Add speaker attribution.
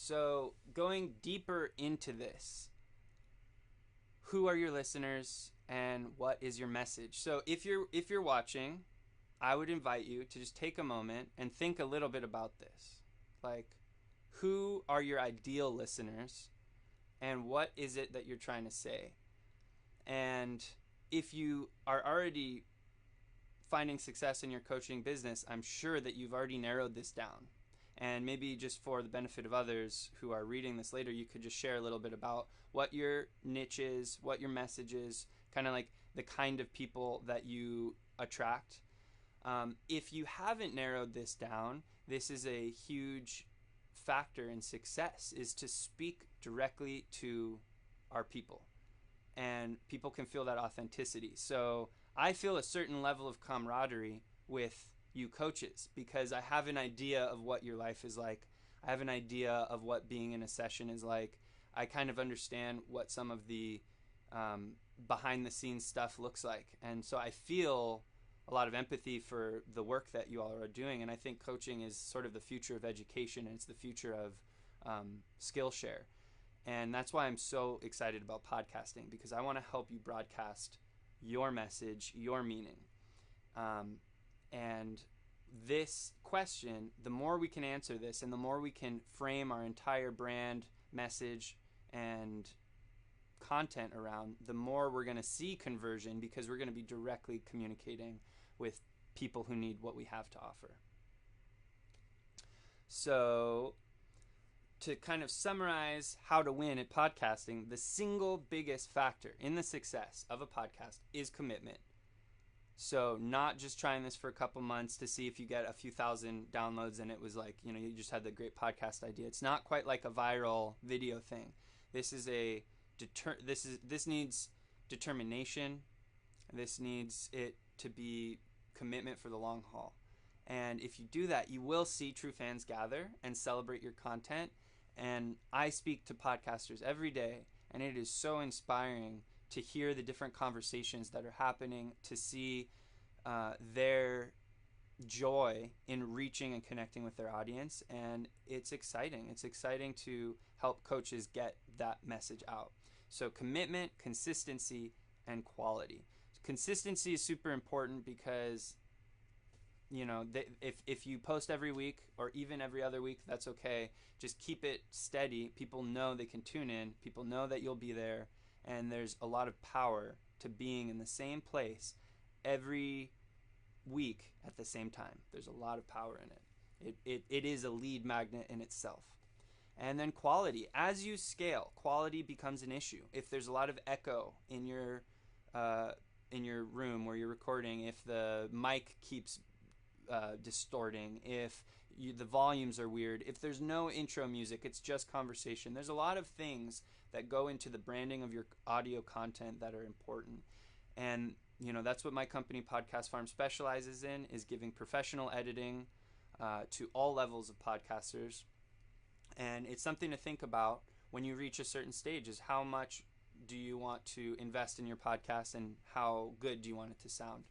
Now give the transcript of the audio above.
Speaker 1: So going deeper into this, who are your listeners and what is your message? So if you're watching, I would invite you to just take a moment and think a little bit about this. Like, who are your ideal listeners and what is it that you're trying to say? And if you are already finding success in your coaching business, I'm sure that you've already narrowed this down. And maybe just for the benefit of others who are reading this later, you could just share a little bit about what your niche is, what your message is, kind of like the kind of people that you attract. If you haven't narrowed this down, this is a huge factor in success, is to speak directly to our people, and people can feel that authenticity. So I feel a certain level of camaraderie with you coaches because I have an idea of what your life is like. I have an idea of what being in a session is like. I kind of understand what some of the behind the scenes stuff looks like. And so I feel a lot of empathy for the work that you all are doing. And I think coaching is sort of the future of education, and it's the future of Skillshare. And that's why I'm so excited about podcasting, because I want to help you broadcast your message, your meaning. And this question, the more we can answer this and the more we can frame our entire brand, message, and content around, the more we're going to see conversion, because we're going to be directly communicating with people who need what we have to offer. So to kind of summarize how to win at podcasting, the single biggest factor in the success of a podcast is commitment. So not just trying this for a couple months to see if you get a few thousand downloads and it was like, you just had the great podcast idea. It's not quite like a viral video thing. This is this needs determination. This needs it to be commitment for the long haul. And if you do that, you will see true fans gather and celebrate your content. And I speak to podcasters every day, and it is so inspiring to hear the different conversations that are happening, to see their joy in reaching and connecting with their audience. And it's exciting. It's exciting to help coaches get that message out. So commitment, consistency, and quality. Consistency is super important because if you post every week or even every other week, that's okay. Just keep it steady. People know they can tune in. People know that you'll be there. And there's a lot of power to being in the same place every week at the same time. There's a lot of power in it. It is a lead magnet in itself. And then quality. As you scale, quality becomes an issue. If there's a lot of echo in your room where you're recording, if the mic keeps distorting, if the volumes are weird, if there's no intro music, it's just conversation. There's a lot of things that go into the branding of your audio content that are important. And that's what my company Podcast Farm specializes in, is giving professional editing to all levels of podcasters. And it's something to think about when you reach a certain stage, is how much do you want to invest in your podcast and how good do you want it to sound.